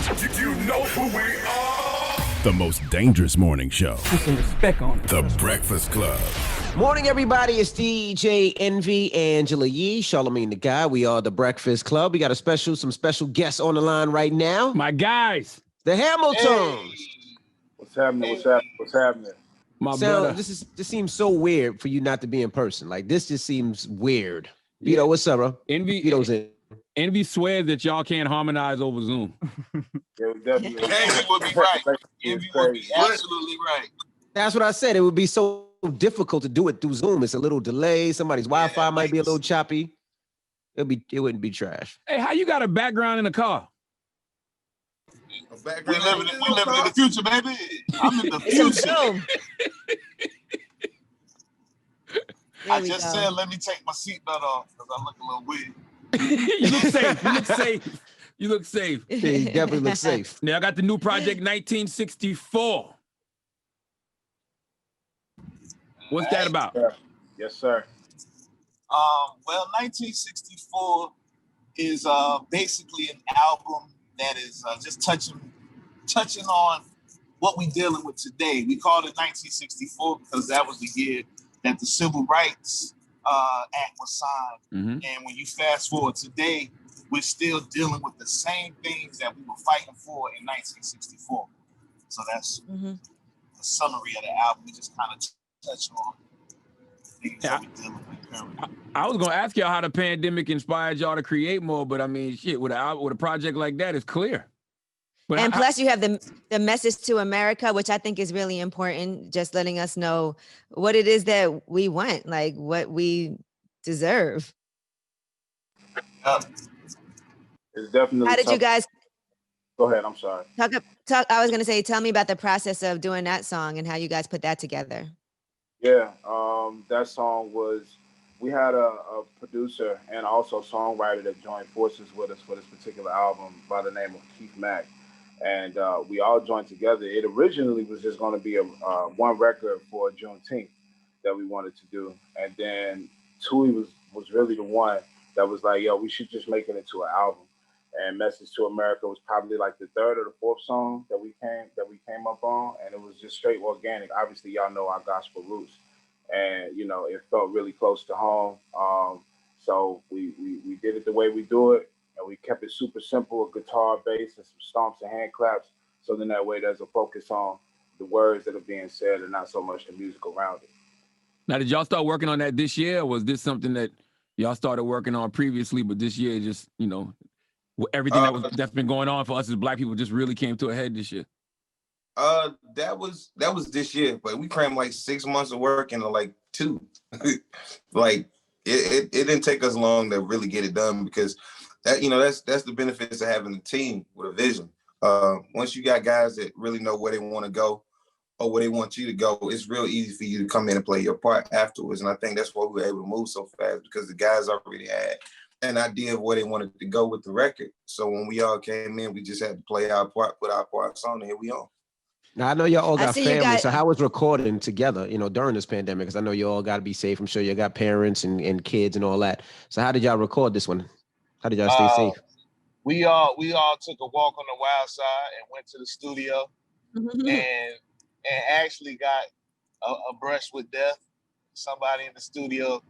You know who we are. The most dangerous morning show. Put some respect on it. The Breakfast Club. Morning, everybody. It's DJ Envy, Angela Yee, Charlamagne the Guy. We are the Breakfast Club. We got some special guests on the line right now. My guys. The Hamiltons. Hey. What's happening? What's happening? My brother. This seems so weird for you not to be in person. Like, this just seems weird. Vito, what's up, bro? Vito's in. Envy swears that y'all can't harmonize over Zoom. Yeah, we definitely. Envy would be right. Envy would be absolutely right. That's what I said. It would be so difficult to do it through Zoom. It's a little delay. Somebody's Wi-Fi might be a little choppy. It wouldn't be trash. Hey, how you got a background in a car? We living in the future, baby. I'm in the future. I just said, let me take my seatbelt off because I look a little weird. You look safe. Yeah, you definitely look safe. Now I got the new project 1964. What's that about? Yes, sir. Well, 1964 is basically an album that is just touching on what we're dealing with today. We called it 1964 because that was the year that the Civil Rights Act was signed. Mm-hmm. And when you fast forward today, we're still dealing with the same things that we were fighting for in 1964. So that's the summary of the album. We just kind of touch on things that we're dealing with currently. I was gonna ask y'all how the pandemic inspired y'all to create more, but I mean, shit, with a project like that, it's clear. But and plus, you have the message to America, which I think is really important, just letting us know what it is that we want, like what we deserve. It's definitely. How did you guys? Go ahead. I'm sorry. Talk. I was gonna say, tell me about the process of doing that song and how you guys put that together. Yeah, that song was. We had a producer and also songwriter that joined forces with us for this particular album by the name of Keith Mack. And we all joined together. It originally was just going to be a one record for Juneteenth that we wanted to do. And then Tui was really the one that was like, yo, we should just make it into an album. And Message to America was probably like the third or the fourth song that we came up on. And it was just straight organic. Obviously, y'all know our gospel roots. And, you know, it felt really close to home. So we did it the way we do it. And we kept it super simple, a guitar, bass, and some stomps and hand claps. So then that way there's a focus on the words that are being said and not so much the music around it. Now, did y'all start working on that this year? Or was this something that y'all started working on previously, but this year just, you know, everything that's been going on for us as Black people just really came to a head this year? That was this year, but we crammed like 6 months of work into like 2. Like it didn't take us long to really get it done because that, you know, that's the benefits of having a team with a vision. Once you got guys that really know where they want to go or where they want you to go, it's real easy for you to come in and play your part afterwards. And I think that's why we were able to move so fast because the guys already had an idea of where they wanted to go with the record. So when we all came in, we just had to play our part, put our parts on, and here we are. Now, I know y'all all got families, so how was recording together, you know, during this pandemic? Because I know you all got to be safe. I'm sure you got parents and kids and all that. So how did y'all record this one? How did y'all stay safe? We all took a walk on the wild side and went to the studio and actually got a brush with death. Somebody in the studio,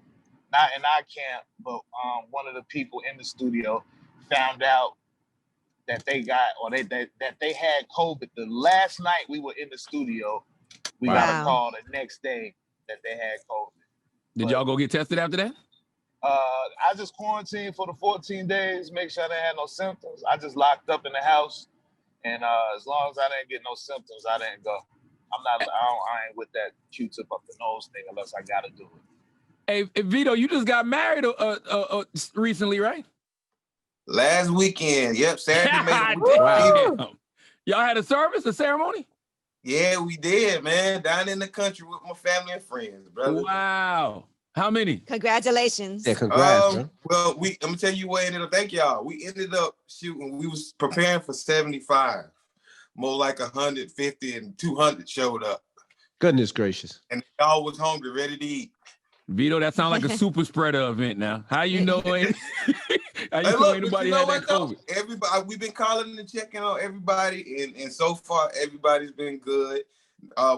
not in our camp, but one of the people in the studio found out that they got that they had COVID. The last night we were in the studio, we got a call the next day that they had COVID. Did y'all go get tested after that? I just quarantined for the 14 days, make sure I didn't have no symptoms. I just locked up in the house, and as long as I didn't get no symptoms, I didn't go. I ain't with that Q-tip up the nose thing unless I gotta do it. Hey, Vito, you just got married recently, right? Last weekend, yep, Saturday. Wow. Y'all had a service, a ceremony? Yeah, we did, man. Down in the country with my family and friends, brother. Wow. How many? Congratulations. Yeah, congrats. Well, I'm gonna tell you what ended up. Thank y'all. We ended up shooting. We was preparing for 75. More like 150 and 200 showed up. Goodness gracious. And y'all was hungry, ready to eat. Vito, that sounds like a super spreader event now. How you know it? How you Hey, know look, anybody you know had what, that though? COVID? Everybody, we've been calling and checking on everybody, and so far everybody's been good.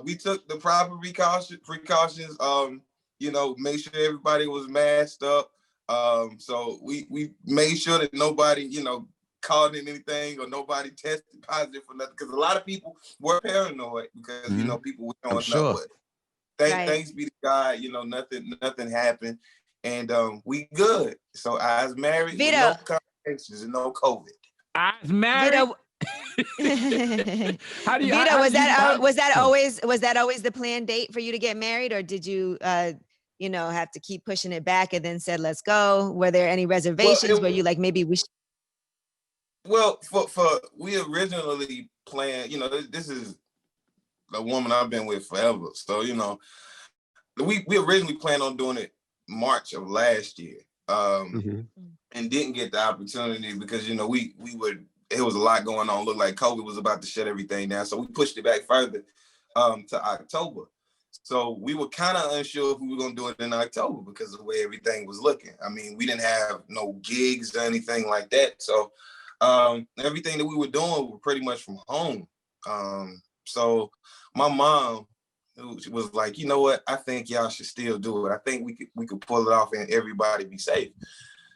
We took the proper precautions. You know, make sure everybody was masked up. So we made sure that nobody, you know, caught in anything or nobody tested positive for nothing. Because a lot of people were paranoid because you know people were showing up. But thanks be to God, you know, nothing happened, and we good. So I was married with no complications and no COVID. I was married. How do you, Vito, was that always the planned date for you to get married, or did you you know, have to keep pushing it back and then said let's go? Were there any reservations where you like maybe we should? Well, for we originally planned, you know, this is a woman I've been with forever, so you know, we originally planned on doing it March of last year, and didn't get the opportunity because you know it was a lot going on. Looked like COVID was about to shut everything down, so we pushed it back further to October. So we were kind of unsure if we were going to do it in October because of the way everything was looking. I mean, we didn't have no gigs or anything like that. So everything that we were doing was pretty much from home. So my mom was like, you know what? I think y'all should still do it. I think we could pull it off and everybody be safe.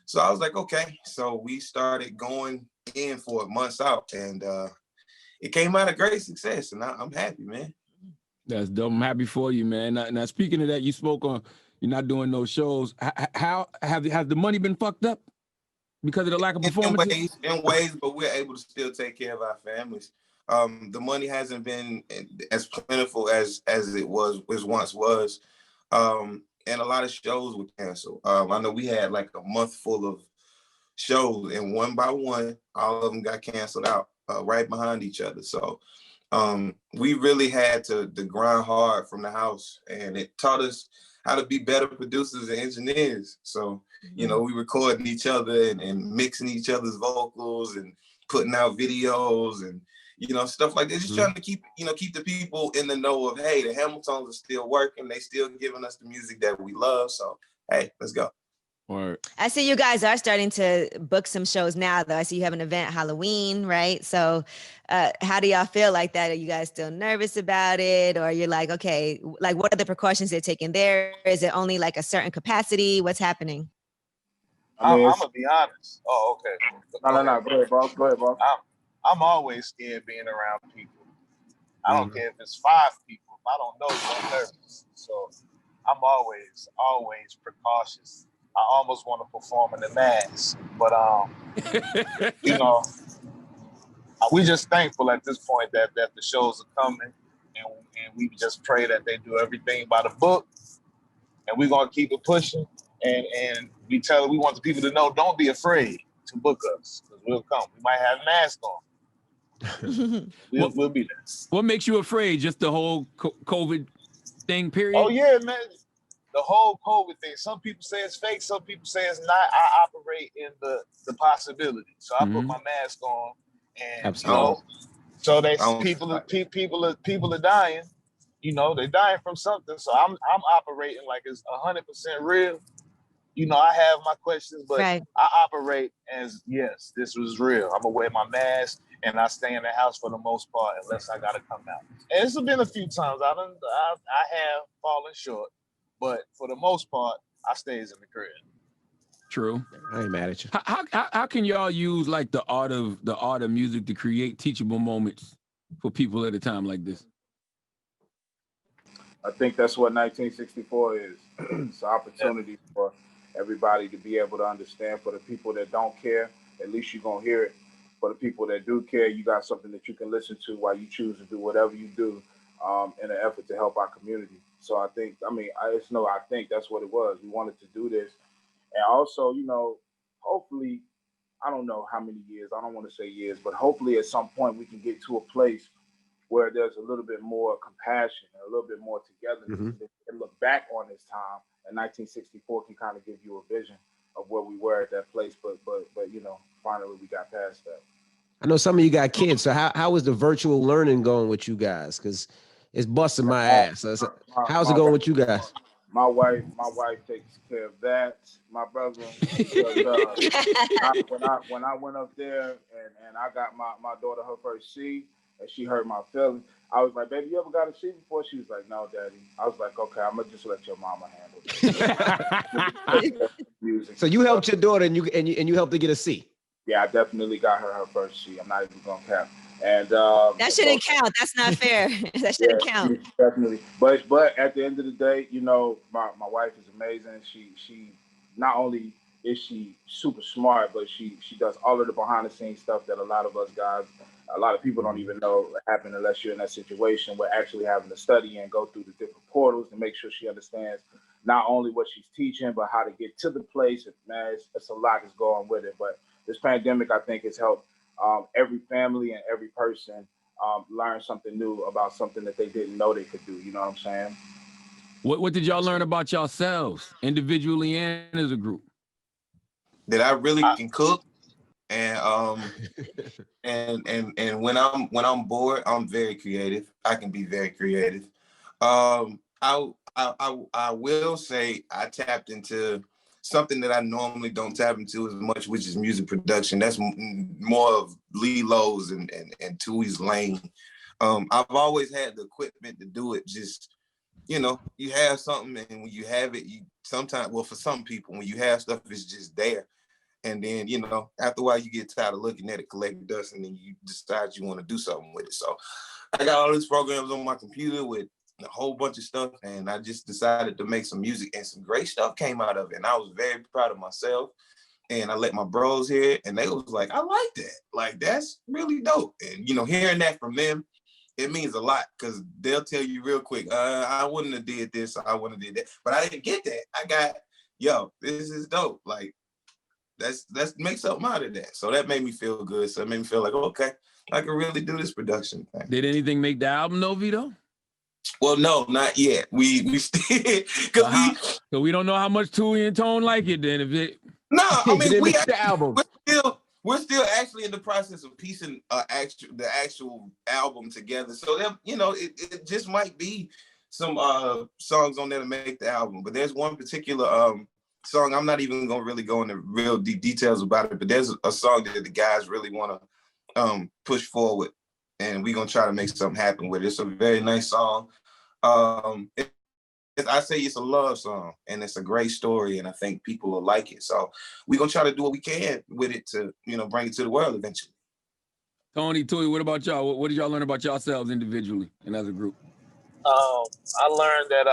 So I was like, okay. So we started going in for months out, and it came out a great success, and I'm happy, man. That's dope. I'm happy for you, man. Now speaking of that, you spoke on you're not doing those shows. How has the money been fucked up because of the lack of performances? In ways, but we're able to still take care of our families. The money hasn't been as plentiful as it once was. And a lot of shows were canceled. I know we had like a month full of shows, and one by one, all of them got canceled out right behind each other. So we really had to grind hard from the house, and it taught us how to be better producers and engineers. So, you know, we recording each other and mixing each other's vocals and putting out videos and, you know, stuff like that. Just trying to keep the people in the know of, hey, the Hamiltons are still working. They still giving us the music that we love. So, hey, let's go. Word. I see you guys are starting to book some shows now, though. I see you have an event Halloween, right? So how do y'all feel like that? Are you guys still nervous about it? Or you're like, okay, like what are the precautions they're taking there? Is it only like a certain capacity? What's happening? I'm gonna be honest. Oh, okay. No. Go ahead, boss. I'm always scared being around people. I don't care if it's 5 people. If I don't know you, I'm nervous. So I'm always precautious. I almost want to perform in the mask, but you know, we just thankful at this point that the shows are coming, and we just pray that they do everything by the book, and we're gonna keep it pushing. And we want the people to know, don't be afraid to book us, because we'll come. We might have masks on. We'll be there. What makes you afraid? Just the whole COVID thing, period? Oh yeah, man. The whole COVID thing. Some people say it's fake. Some people say it's not. I operate in the possibility. So I put my mask on, and you know, so people are dying. You know, they're dying from something. So I'm operating like it's 100% real. You know, I have my questions, but I operate as yes, this was real. I'm gonna wear my mask, and I stay in the house for the most part, unless I gotta come out. And it's been a few times I have fallen short. But for the most part, I stays in the crib. True. I ain't mad at you. How can y'all use like the art of music to create teachable moments for people at a time like this? I think that's what 1964 is. It's an opportunity for everybody to be able to understand. For the people that don't care, at least you're going to hear it. For the people that do care, you got something that you can listen to while you choose to do whatever you do in an effort to help our community. So I think that's what it was. We wanted to do this. And also, you know, hopefully, I don't know how many years, I don't want to say years, but hopefully at some point we can get to a place where there's a little bit more compassion and a little bit more togetherness and look back on this time. And 1964 can kind of give you a vision of where we were at that place. But you know, finally we got past that. I know some of you got kids. So how is the virtual learning going with you guys? Because it's busting my ass. So how's it going with you guys? my wife takes care of that. My brother, when I went up there and I got my daughter her first C, and she hurt my feelings, I was like, baby, you ever got a C before? She was like, no, daddy. I was like, okay, I'm gonna just let your mama handle it. Music. So you helped your daughter and you helped her get a C. Yeah, I definitely got her first C. I'm not even gonna cap. And that shouldn't count. That's not fair. That shouldn't count. Definitely. But at the end of the day, you know, my wife is amazing. She not only is she super smart, but she does all of the behind the scenes stuff that a lot of us guys, a lot of people don't even know happen unless you're in that situation. We're actually having to study and go through the different portals to make sure she understands not only what she's teaching, but how to get to the place. Man, it's a lot that's going with it. But this pandemic, I think, has helped every family and every person learn something new about something that they didn't know they could do. You know what I'm saying? What did y'all learn about yourselves, individually and as a group? That I really can cook, and and when I'm bored, I'm very creative. I can be very creative. I will say I tapped into something that I normally don't tap into as much, which is music production. That's more of Lilo's and Tui's lane. I've always had the equipment to do it. Just, you know, you have something, and when you have it, you sometimes, well, for some people, when you have stuff, it's just there. And then, you know, after a while, you get tired of looking at it, collect dust, and then you decide you want to do something with it. So I got all these programs on my computer with a whole bunch of stuff, and I just decided to make some music, and some great stuff came out of it. And I was very proud of myself. And I let my bros hear it, and they was like, I like that. Like, that's really dope. And, you know, hearing that from them, it means a lot, because they'll tell you real quick, I wouldn't have did this, I wouldn't have did that. But I didn't get that. I got, yo, this is dope. Like, let's make something out of that. So that made me feel good. So it made me feel like, okay, I can really do this production thing. Did anything make the album, though, Vito? Well, no, not yet. We still, so we don't know how much Tui and Tone like it. Then if it, no, I mean the album. We're still actually in the process of piecing the actual album together. So that, you know, it just might be some songs on there to make the album. But there's one particular song, I'm not even gonna really go into real deep details about it, but there's a song that the guys really want to push forward, and we're gonna try to make something happen with it. It's a very nice song. I say it's a love song, and it's a great story, and I think people will like it. So we're gonna try to do what we can with it to, you know, bring it to the world eventually. Tony, Tui, what about y'all? What did y'all learn about yourselves individually and as a group? I learned that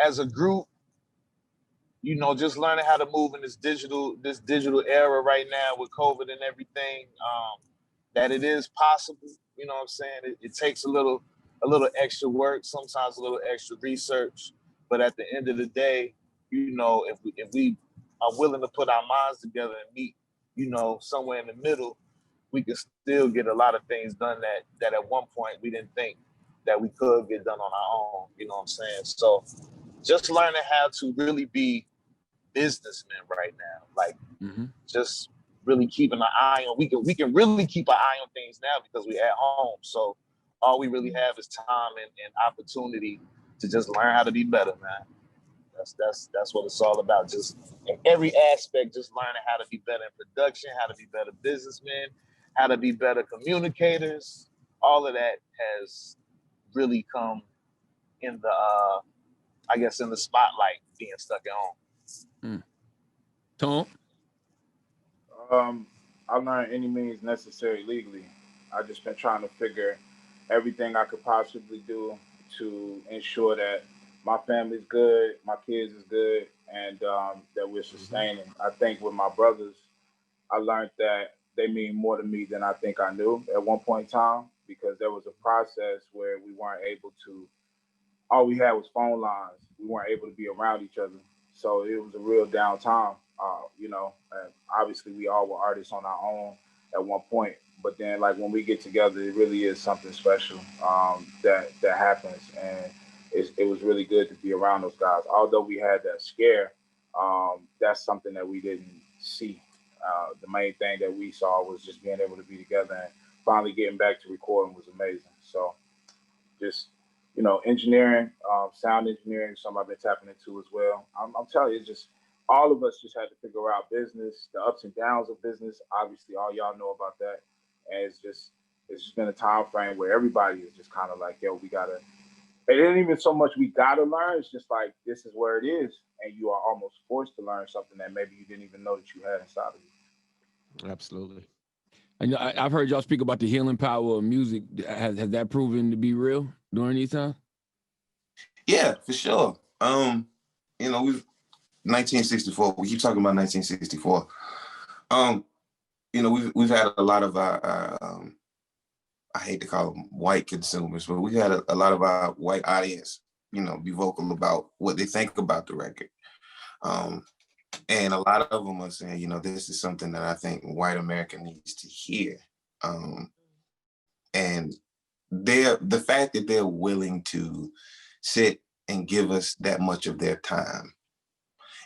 as a group, you know, just learning how to move in this digital era right now with COVID and everything, that it is possible. You know what I'm saying? It takes a little extra work, sometimes a little extra research, but at the end of the day, you know, if we are willing to put our minds together and meet, you know, somewhere in the middle, we can still get a lot of things done that at one point we didn't think that we could get done on our own. You know what I'm saying? So just learning how to really be businessmen right now, like just really keeping an eye on. We can really keep an eye on things now because we're at home. So all we really have is time and opportunity to just learn how to be better, man. That's what it's all about. Just in every aspect, just learning how to be better in production, how to be better businessmen, how to be better communicators. All of that has really come in the, I guess, in the spotlight being stuck at home. Tom? I learned any means necessary legally. I just been trying to figure everything I could possibly do to ensure that my family's good, my kids is good, and that we're sustaining. I think with my brothers, I learned that they mean more to me than I think I knew at one point in time, because there was a process where we weren't able to, all we had was phone lines. We weren't able to be around each other. So it was a real downtime, you know, and obviously we all were artists on our own at one point, but then like when we get together, it really is something special that happens. And it was really good to be around those guys. Although we had that scare, that's something that we didn't see. The main thing that we saw was just being able to be together, and finally getting back to recording was amazing. So just engineering, sound engineering, something I've been tapping into as well. I'm telling you, it's just all of us just had to figure out business, the ups and downs of business. Obviously, all y'all know about that, and it's just been a time frame where everybody is just kind of like, yo, we gotta. It ain't even so much we gotta learn. It's just like this is where it is, and you are almost forced to learn something that maybe you didn't even know that you had inside of you. Absolutely. And I've heard y'all speak about the healing power of music. Has that proven to be real during these times? Yeah, for sure. We've 1964. We keep talking about 1964. We've had a lot of our I hate to call them white consumers, but we had a lot of our white audience, be vocal about what they think about the record. And a lot of them are saying, this is something that I think white America needs to hear. And the fact that they're willing to sit and give us that much of their time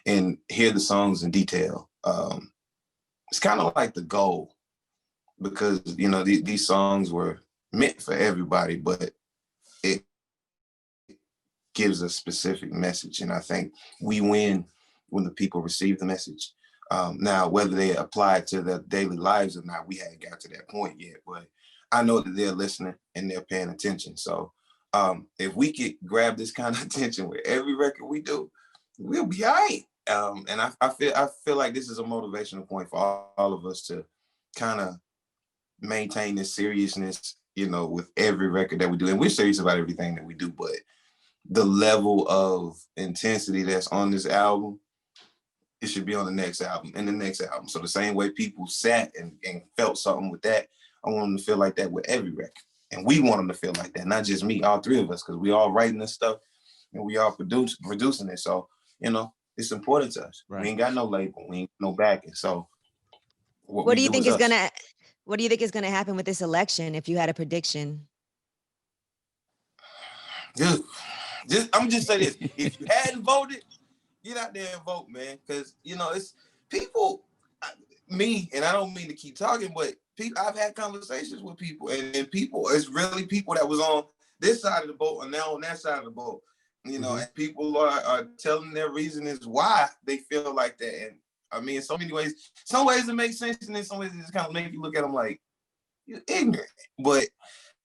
and hear the songs in detail, it's kind of like the goal, because these songs were meant for everybody, but it gives a specific message, and I think we win when the people receive the message. Now, whether they apply it to their daily lives or not, we haven't got to that point yet, but I know that they're listening and they're paying attention. So if we could grab this kind of attention with every record we do, we'll be all right. And I feel like this is a motivational point for all of us to kind of maintain this seriousness, with every record that we do. And we're serious about everything that we do, but the level of intensity that's on this album, it should be on the next album and the next album. So the same way people sat and felt something with that, I want them to feel like that with every record. And we want them to feel like that, not just me, all three of us, because we all writing this stuff and we all producing it. So, it's important to us. Right. We ain't got no label, we ain't no backing. So what do you think is gonna happen with this election if you had a prediction? Dude, I'm just say this. If you hadn't voted, get out there and vote, man. Because, it's people, me, and I don't mean to keep talking, but I've had conversations with people, and people, it's really people that was on this side of the boat and now on that side of the boat. And people are telling their reasons why they feel like that. And I mean, in so many ways, some ways it makes sense, and in some ways it just kind of make you look at them like you're ignorant. But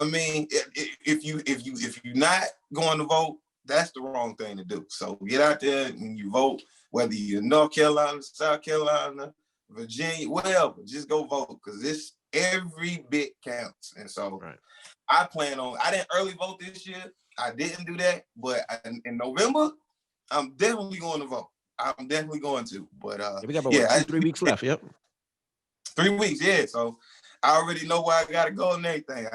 I mean, if you're not going to vote, that's the wrong thing to do. So get out there and you vote, whether you're in North Carolina, South Carolina, Virginia, whatever. Just go vote, because this every bit counts. And so I didn't early vote this year. I didn't do that, but in November, I'm definitely going to vote. I'm definitely going to. But we got about 3 weeks left. Yep. 3 weeks, yeah. So I already know where I gotta go and everything.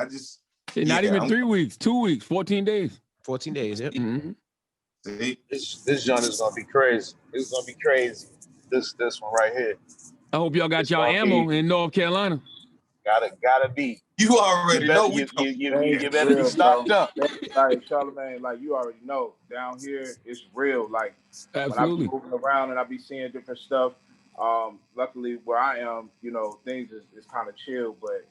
Not even 3 weeks, 2 weeks, 14 days. 14 days, yep. Mm-hmm. See, this joint is gonna be crazy. It's gonna be crazy. This one right here. I hope y'all got y'all ammo in North Carolina. Gotta be. You already know. You better be stocked up. Like Charlamagne, like you already know, down here it's real. Like absolutely. when I be moving around and I be seeing different stuff. Luckily where I am, things is kind of chill. But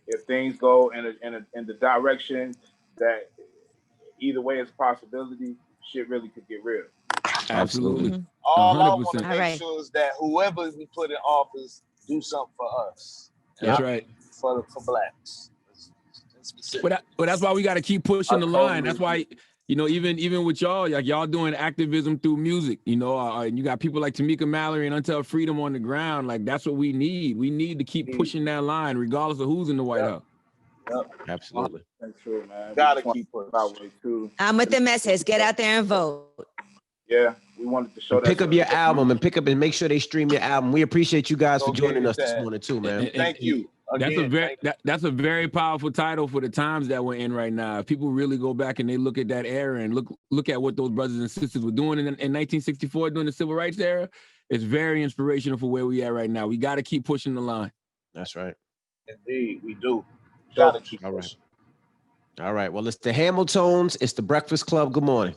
if things go in the direction that either way is a possibility, shit really could get real. Absolutely. Mm-hmm. All 100%. I want to make sure is that whoever we put in office do something for us. That's right. For blacks. Well, that's why we got to keep pushing the line. That's why, even with y'all, like y'all doing activism through music, and you got people like Tamika Mallory and Until Freedom on the ground. Like that's what we need. We need to keep pushing that line, regardless of who's in the White House. Yep. Absolutely. That's true, man. Gotta keep pushing. I'm with the message. Get out there and vote. Yeah, we wanted to show that. Pick up your album and make sure they stream your album. We appreciate you guys for joining us this morning too, man. Thank you. Again, that's a very powerful title for the times that we're in right now. If people really go back and they look at that era and look at what those brothers and sisters were doing in 1964 during the Civil Rights era, it's very inspirational for where we at right now. We got to keep pushing the line. That's right. Indeed, we do. Gotta keep pushing. All right. Well, it's the Hamiltones. It's the Breakfast Club. Good morning.